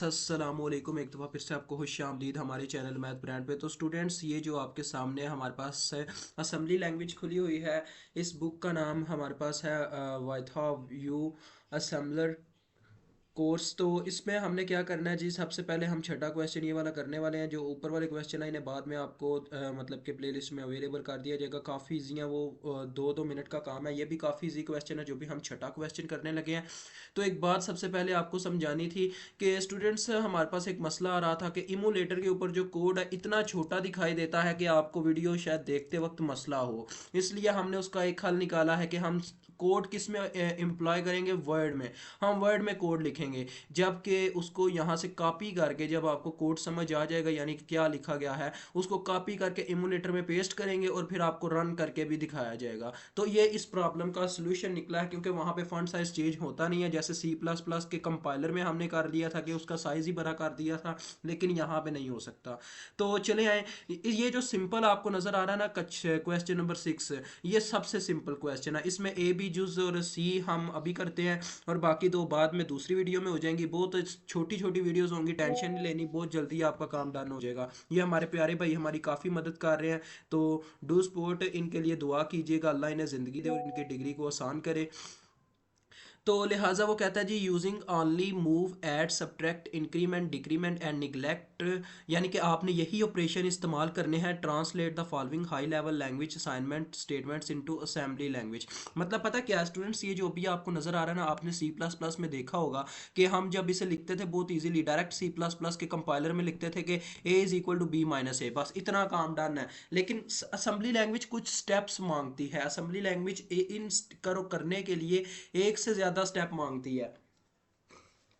अस्सलामुअलैकुम। एक दफ़ा फिर से आपको खुशामदीद हमारे चैनल मैथ ब्रांड पे। तो स्टूडेंट्स, ये जो आपके सामने हमारे पास है असम्बली लैंग्वेज खुली हुई है। इस बुक का नाम हमारे पास है वाइथा यू असम्बलर कोर्स। तो इसमें हमने क्या करना है जी, सबसे पहले हम छठा क्वेश्चन ये वाला करने वाले हैं। जो ऊपर वाले क्वेश्चन है इन्हें बाद में आपको मतलब कि प्लेलिस्ट में अवेलेबल कर दिया जाएगा। काफ़ी ईजी है वो, 2-2 मिनट का काम है। ये भी काफ़ी ईजी क्वेश्चन है जो भी हम छठा क्वेश्चन करने लगे हैं। तो एक बात सबसे पहले आपको समझानी थी कि स्टूडेंट्स, हमारे पास एक मसला आ रहा था कि इमूलेटर के ऊपर जो कोड है इतना छोटा दिखाई देता है कि आपको वीडियो शायद देखते वक्त मसला हो। इसलिए हमने उसका एक हल निकाला है कि हम कोड किस में एम्प्लॉय करेंगे, वर्ड में। हम वर्ड में कोड लिखेंगे, जबकि उसको यहाँ से कॉपी करके जब आपको कोड समझ आ जाएगा यानी कि क्या लिखा गया है, उसको कॉपी करके इमूलेटर में पेस्ट करेंगे और फिर आपको रन करके भी दिखाया जाएगा। तो ये इस प्रॉब्लम का सोल्यूशन निकला है, क्योंकि वहाँ पे फॉन्ट साइज चेंज होता नहीं है। जैसे सी प्लस प्लस के कंपाइलर में हमने कर दिया था कि उसका साइज ही बड़ा कर दिया था, लेकिन यहाँ पे नहीं हो सकता। तो चले आए, ये जो सिंपल आपको नजर आ रहा है ना, कच क्वेश्चन नंबर 6, ये सबसे सिंपल क्वेश्चन है। इसमें ए बी जुज और सी हम अभी करते हैं, और बाकी दो बाद में दूसरी वीडियो में हो जाएंगी। बहुत छोटी छोटी वीडियोस होंगी, टेंशन नहीं लेनी, बहुत जल्दी आपका काम डन हो जाएगा। ये हमारे प्यारे भाई हमारी काफ़ी मदद कर रहे हैं, तो डू सपोर्ट, इनके लिए दुआ कीजिएगा, अल्लाह इन्हें ज़िंदगी दे और इनकी डिग्री को आसान करे। तो लिहाजा वो कहता है जी, using only move add subtract increment decrement and neglect, यानी कि आपने यही ऑपरेशन इस्तेमाल करने हैं। Translate the following high level language assignment statements into assembly language. मतलब पता क्या स्टूडेंट्स, ये जो अभी आपको नजर आ रहा है ना, आपने सी प्लस प्लस में देखा होगा कि हम जब इसे लिखते थे बहुत easily direct C plus plus के कंपाइलर में लिखते थे कि A is equal to B minus A, बस इतना काम डन है। लेकिन असेंबली लैंग्वेज कुछ स्टेप्स मांगती है। असेंबली लैंग्वेज इन करो करने के लिए एक से ज़्यादा स्टेप मांगती है।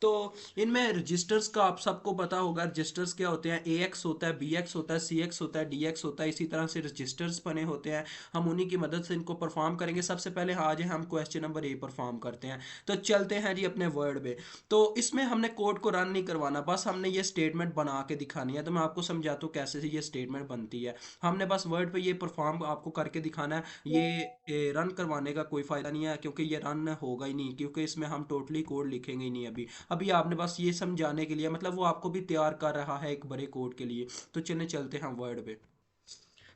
तो इनमें रजिस्टर्स का आप सबको पता होगा। रजिस्टर्स क्या होते हैं, ए एक्स होता है, बी एक्स होता है, सी एक्स होता है, डी एक्स होता है। इसी तरह से रजिस्टर्स बने होते हैं, हम उन्हीं की मदद से इनको परफॉर्म करेंगे। सबसे पहले आज हम क्वेश्चन नंबर ए परफॉर्म करते हैं। तो चलते हैं जी अपने वर्ड पे। तो इसमें हमने कोड को रन नहीं करवाना, बस हमने ये स्टेटमेंट बना के दिखानी है। तो मैं आपको समझाता हूँ कैसे से ये स्टेटमेंट बनती है। हमने बस वर्ड पे ये परफॉर्म आपको करके दिखाना है। ये रन करवाने का कोई फ़ायदा नहीं है, क्योंकि ये रन होगा ही नहीं, क्योंकि इसमें हम टोटली कोड लिखेंगे ही नहीं अभी। अभी आपने बस ये समझाने के लिए, मतलब वो आपको भी तैयार कर रहा है एक बड़े कोड के लिए। तो चलें चलते हैं वर्ड पे।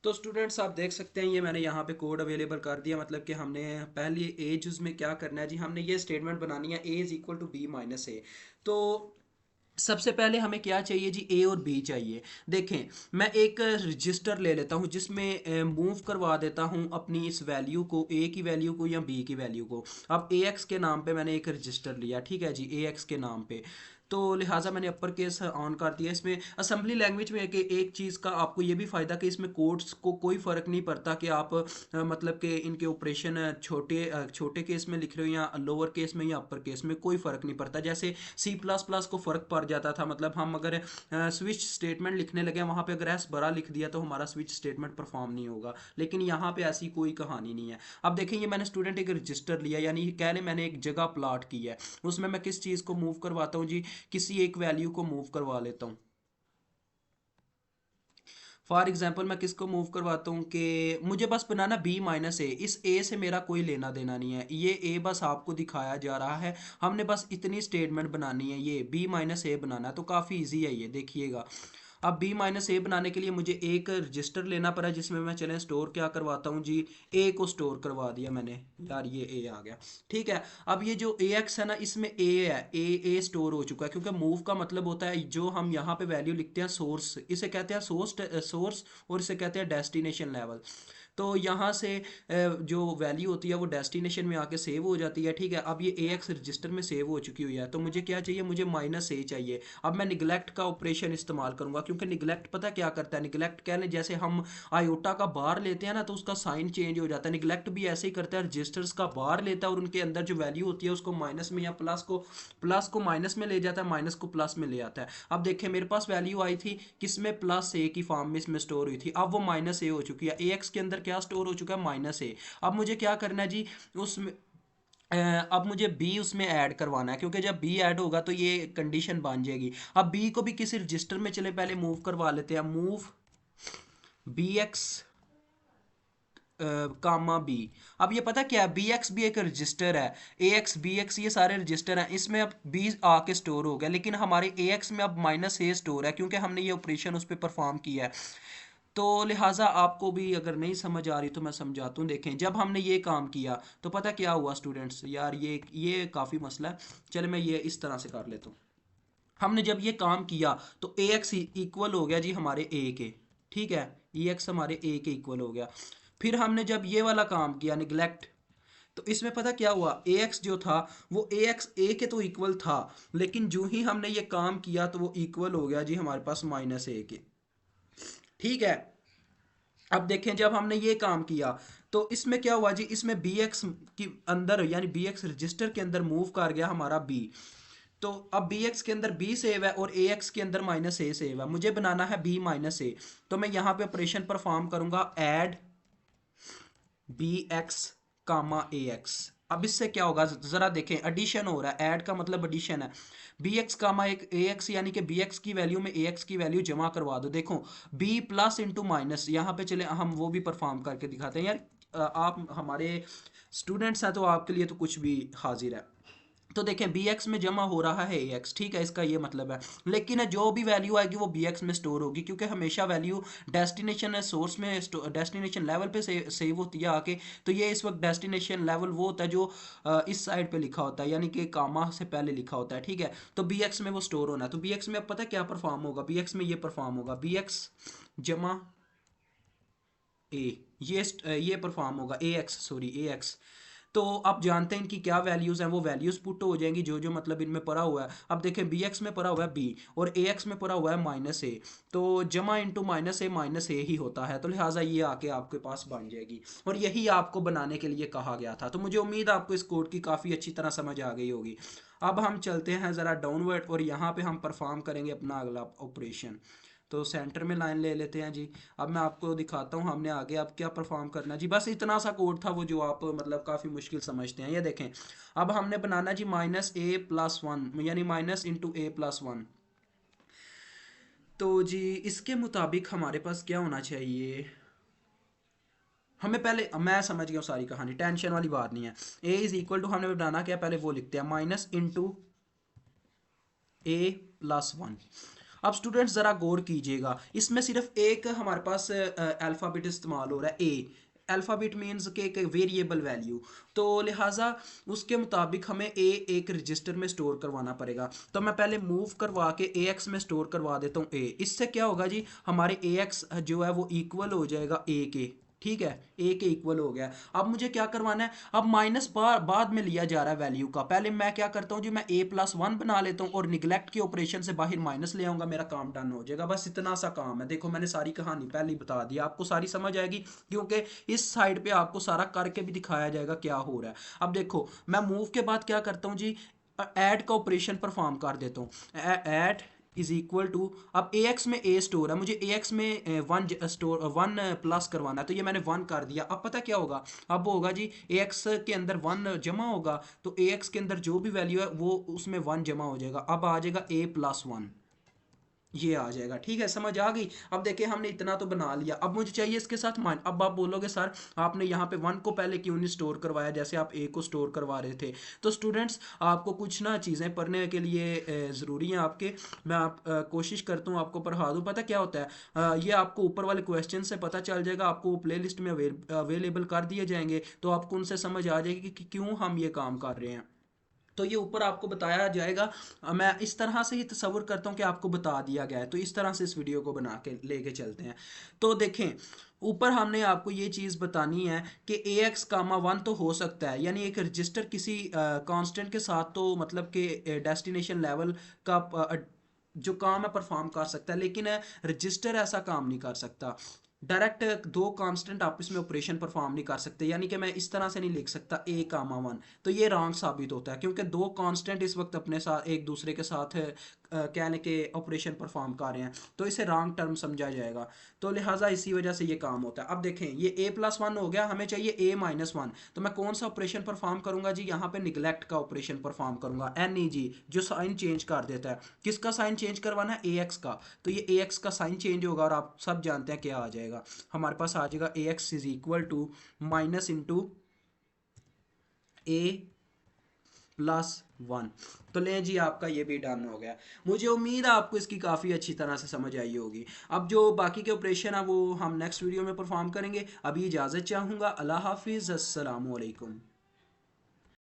तो स्टूडेंट्स, आप देख सकते हैं ये मैंने यहाँ पे कोड अवेलेबल कर दिया। मतलब कि हमने पहले एज में क्या करना है जी, हमने ये स्टेटमेंट बनानी है, A is equal to B minus A. तो सबसे पहले हमें क्या चाहिए जी, ए और बी चाहिए। देखें, मैं एक रजिस्टर ले लेता हूँ जिसमें मूव करवा देता हूँ अपनी इस वैल्यू को, ए की वैल्यू को या बी की वैल्यू को। अब ए एक्स के नाम पे मैंने एक रजिस्टर लिया, ठीक है जी, ए एक्स के नाम पे। तो लिहाजा मैंने अपर केस ऑन कर दिया। इसमें असेंबली लैंग्वेज में एक चीज़ का आपको ये भी फ़ायदा कि इसमें कोड्स को कोई फ़र्क नहीं पड़ता कि आप मतलब कि इनके ऑपरेशन छोटे केस में लिख रहे हो या लोअर केस में या अपर केस में, कोई फ़र्क नहीं पड़ता। जैसे सी प्लस प्लस को फ़र्क पड़ जाता था, मतलब हम अगर स्विच स्टेटमेंट लिखने लगे वहाँ पे अगर एस बड़ा लिख दिया तो हमारा स्विच स्टेटमेंट परफॉर्म नहीं होगा। लेकिन यहाँ पे ऐसी कोई कहानी नहीं है। अब देखें, ये मैंने स्टूडेंट एक रजिस्टर लिया, यानी कह लें मैंने एक जगह प्लाट की है। उसमें मैं किस चीज़ को मूव करवाता हूँ जी, किसी एक वैल्यू को मूव करवा लेता हूँ। फॉर एग्जाम्पल मैं किसको मूव करवाता हूँ कि मुझे बस बनाना बी माइनस ए। इस ए से मेरा कोई लेना देना नहीं है, ये ए बस आपको दिखाया जा रहा है। हमने बस इतनी स्टेटमेंट बनानी है, ये बी माइनस ए बनाना है। तो काफ़ी इजी है ये, देखिएगा। अब बी माइनस ए बनाने के लिए मुझे एक रजिस्टर लेना पड़ा, जिसमें मैं चलें स्टोर क्या करवाता हूँ जी, ए को स्टोर करवा दिया मैंने। यार ये ए आ गया, ठीक है। अब ये जो ए एक्स है ना, इसमें ए है, ए स्टोर हो चुका है, क्योंकि मूव का मतलब होता है जो हम यहाँ पे वैल्यू लिखते हैं सोर्स, इसे कहते हैं सोर्स, और इसे कहते हैं डेस्टिनेशन लेवल। तो यहाँ से जो वैल्यू होती है वो डेस्टिनेशन में आके सेव हो जाती है, ठीक है। अब ये ए एक्स रजिस्टर में सेव हो चुकी हुई है, तो मुझे क्या चाहिए, मुझे माइनस ए चाहिए। अब मैं निगलेक्ट का ऑपरेशन इस्तेमाल करूंगा, क्योंकि निगलेक्ट पता क्या करता है, निगलेक्ट कह लें जैसे हम आयोटा का बार लेते हैं ना, तो उसका साइन चेंज हो जाता है। निगलेक्ट भी ऐसे ही करता है, रजिस्टर्स का बार लेता है और उनके अंदर जो वैल्यू होती है उसको माइनस में या प्लस को माइनस में ले जाता है, माइनस को प्लस में ले आता है। अब देखिए, मेरे पास वैल्यू आई थी किसमें, प्लस ए की फॉर्म में इसमें स्टोर हुई थी। अब वो माइनस ए हो चुकी है, ए एक्स के अंदर क्या स्टोर हो चुका है, माइनस ए। अब मुझे क्या करना है जी, उसमें अब मुझे बी उसमें ऐड करवाना है, क्योंकि जब बी ऐड होगा तो ये कंडीशन बन जाएगी। अब बी को भी किसी रजिस्टर में चले पहले मूव करवा लेते हैं। Move B x comma B. अब ये पता क्या है, बी एक्स भी एक रजिस्टर है, ए एक्स बी एक्स ये सारे रजिस्टर हैं, इसमें अब बी आके स्टोर हो गया, लेकिन हमारे ए एक्स में अब माइनस ए स्टोर है क्योंकि हमने ये ऑपरेशन उस पर परफॉर्म किया है। तो लिहाजा आपको भी अगर नहीं समझ आ रही तो मैं समझाता हूँ। देखें, जब हमने ये काम किया तो पता क्या हुआ स्टूडेंट्स, यार ये काफ़ी मसला है। चले मैं ये इस तरह से कर लेता हूँ। हमने जब ये काम किया तो ए एक्स इक्वल हो गया जी हमारे ए के, ठीक है, ई एक्स हमारे ए के इक्वल हो गया। फिर हमने जब ये वाला काम किया निगलेक्ट, तो इसमें पता क्या हुआ, ए एक्स जो था वो ए एक्स ए के तो इक्वल था, लेकिन जो ही हमने ये काम किया तो वो इक्वल हो गया जी हमारे पास माइनस ए के, ठीक है। अब देखें, जब हमने ये काम किया तो इसमें क्या हुआ जी, इसमें बी एक्स की अंदर यानी बी एक्स रजिस्टर के अंदर मूव कर गया हमारा बी। तो अब बी एक्स के अंदर बी सेव है और ए एक्स के अंदर माइनस ए सेव है, मुझे बनाना है बी माइनस ए। तो मैं यहाँ पे ऑपरेशन परफॉर्म करूंगा, ऐड बी एक्स कामा ए एक्स। अब इससे क्या होगा जरा देखें, एडिशन हो रहा है, ऐड का मतलब एडिशन है। बी एक्स कामा एक ए एक्स यानी कि बी एक्स की वैल्यू में ए एक्स की वैल्यू जमा करवा दो। देखो बी प्लस इंटू माइनस, यहाँ पे चले हम वो भी परफॉर्म करके दिखाते हैं यार। आप हमारे स्टूडेंट्स हैं तो आपके लिए तो कुछ भी हाजिर है। तो देखें बी एक्स में जमा हो रहा है ए एक्स, ठीक है, इसका ये मतलब है। लेकिन जो भी वैल्यू आएगी वो बी एक्स में स्टोर होगी, क्योंकि हमेशा वैल्यू डेस्टिनेशन सोर्स में डेस्टिनेशन लेवल पे सेव होती है आके। तो ये इस वक्त डेस्टिनेशन लेवल वो होता है जो इस साइड पे लिखा होता है, यानी कि कामा से पहले लिखा होता है, ठीक है। तो बी एक्स में वो स्टोर होना है। तो बी एक्स में अब पता क्या परफॉर्म होगा, बी एक्स में ये परफॉर्म होगा, बी एक्स जमा ए, ये परफॉर्म होगा, ए एक्स सॉरी ए एक्स। तो आप जानते हैं इनकी क्या वैल्यूज़ हैं, वो वैल्यूज़ पुट हो जाएंगी जो जो मतलब इनमें पड़ा हुआ है। अब देखें बी एक्स में पड़ा हुआ है बी और ए एक्स में पड़ा हुआ है माइनस ए, तो जमा इंटू माइनस ए ही होता है, तो लिहाजा ये आके आपके पास बन जाएगी। और यही आपको बनाने के लिए कहा गया था। तो मुझे उम्मीद है आपको इस कोड की काफ़ी अच्छी तरह समझ आ गई होगी। अब हम चलते हैं ज़रा डाउनवर्ड और यहाँ पे हम परफॉर्म करेंगे अपना अगला ऑपरेशन। तो सेंटर में लाइन ले लेते हैं जी। अब मैं आपको दिखाता हूँ हमने आगे अब क्या परफॉर्म करना है जी। बस इतना सा कोड था वो जो आप मतलब काफ़ी मुश्किल समझते हैं। ये देखें, अब हमने बनाना जी माइनस ए प्लस वन, यानी माइनस इंटू ए प्लस वन। तो जी इसके मुताबिक हमारे पास क्या होना चाहिए, हमें पहले, मैं समझ गया हूँ सारी कहानी, टेंशन वाली बात नहीं है। ए इज इक्वल टू हमने बनाना क्या, पहले वो लिखते हैं, माइनस इंटू ए प्लस वन। अब स्टूडेंट्स ज़रा गौर कीजिएगा, इसमें सिर्फ एक हमारे पास अल्फ़ाबेट इस्तेमाल हो रहा है, ए। अल्फ़ाबेट मीन्स के एक वेरिएबल वैल्यू, तो लिहाजा उसके मुताबिक हमें ए एक रजिस्टर में स्टोर करवाना पड़ेगा। तो मैं पहले मूव करवा के ए एक्स में स्टोर करवा देता हूँ ए। इससे क्या होगा जी, हमारे ए एक्स जो है वो इक्वल हो जाएगा ए के, ठीक है, ए के इक्वल हो गया। अब मुझे क्या करवाना है, अब माइनस बाद में लिया जा रहा है वैल्यू का, पहले मैं क्या करता हूँ जी, मैं ए प्लस वन बना लेता हूँ और निगलेक्ट के ऑपरेशन से बाहर माइनस ले आऊंगा, मेरा काम डन हो जाएगा। बस इतना सा काम है। देखो मैंने सारी कहानी पहले ही बता दी, आपको सारी समझ आएगी क्योंकि इस साइड पे आपको सारा करके भी दिखाया जाएगा क्या हो रहा है। अब देखो मैं मूव के बाद क्या करता हूँ जी, ऐड का ऑपरेशन परफॉर्म कर देता हूँ, ऐड इज इक्वल टू, अब ए एक्स में ए स्टोर है, मुझे ए एक्स में वन स्टोर वन प्लस करवाना है, तो ये मैंने वन कर दिया। अब पता क्या होगा, अब होगा जी ए एक्स के अंदर वन जमा होगा, तो ए एक्स के अंदर जो भी वैल्यू है वो उसमें वन जमा हो जाएगा। अब आ जाएगा ए प्लस वन, ये आ जाएगा, ठीक है, समझ आ गई। अब देखिए हमने इतना तो बना लिया, अब मुझे चाहिए इसके साथ मान। अब आप बोलोगे सर आपने यहाँ पे वन को पहले क्यों नहीं स्टोर करवाया जैसे आप ए को स्टोर करवा रहे थे। तो स्टूडेंट्स आपको कुछ ना चीज़ें पढ़ने के लिए ज़रूरी हैं आपके, मैं कोशिश करता हूँ आपको पढ़ा दूँ। पता क्या होता है, ये आपको ऊपर वाले क्वेश्चन से पता चल जाएगा, आपको प्ले लिस्ट में अवेलेबल कर दिए जाएंगे, तो आपको उनसे समझ आ जाएगी कि क्यों हम ये काम कर रहे हैं। तो ये ऊपर आपको बताया जाएगा, मैं इस तरह से ही तसव्वुर करता हूँ कि आपको बता दिया गया है, तो इस तरह से इस वीडियो को बना के लेके चलते हैं। तो देखें ऊपर हमने आपको ये चीज़ बतानी है कि ए एक्स कामा वन तो हो सकता है, यानी एक रजिस्टर किसी कांस्टेंट के साथ तो मतलब कि डेस्टिनेशन लेवल का जो काम है परफॉर्म कर सकता है, लेकिन रजिस्टर ऐसा काम नहीं कर सकता। डायरेक्ट दो कांस्टेंट आपस में ऑपरेशन परफॉर्म नहीं कर सकते, यानी कि मैं इस तरह से नहीं लिख सकता ए कामा वन, तो ये रॉन्ग साबित होता है क्योंकि दो कांस्टेंट इस वक्त अपने साथ एक दूसरे के साथ कहने के ऑपरेशन परफॉर्म कर रहे हैं, तो इसे रॉन्ग टर्म समझा जाएगा। तो लिहाजा इसी वजह से ये काम होता है। अब देखें ये a+1 हो गया, हमें चाहिए a-1, तो मैं कौन सा ऑपरेशन परफॉर्म करूंगा जी, यहाँ पे निगलेक्ट का ऑपरेशन परफॉर्म करूंगा, NEG, जो साइन चेंज कर देता है। किसका साइन चेंज करवाना है, AX का, तो ये AX का साइन चेंज होगा और आप सब जानते हैं क्या आ जाएगा, हमारे पास आ जाएगा AX is equal to minus into a+1। तो लें जी, आपका ये भी डन हो गया। मुझे उम्मीद है आपको इसकी काफ़ी अच्छी तरह से समझ आई होगी। अब जो बाकी के ऑपरेशन है वो हम नेक्स्ट वीडियो में परफॉर्म करेंगे। अभी इजाज़त चाहूँगा। अल्लाह हाफिज़, अस्सलाम वालेकुम।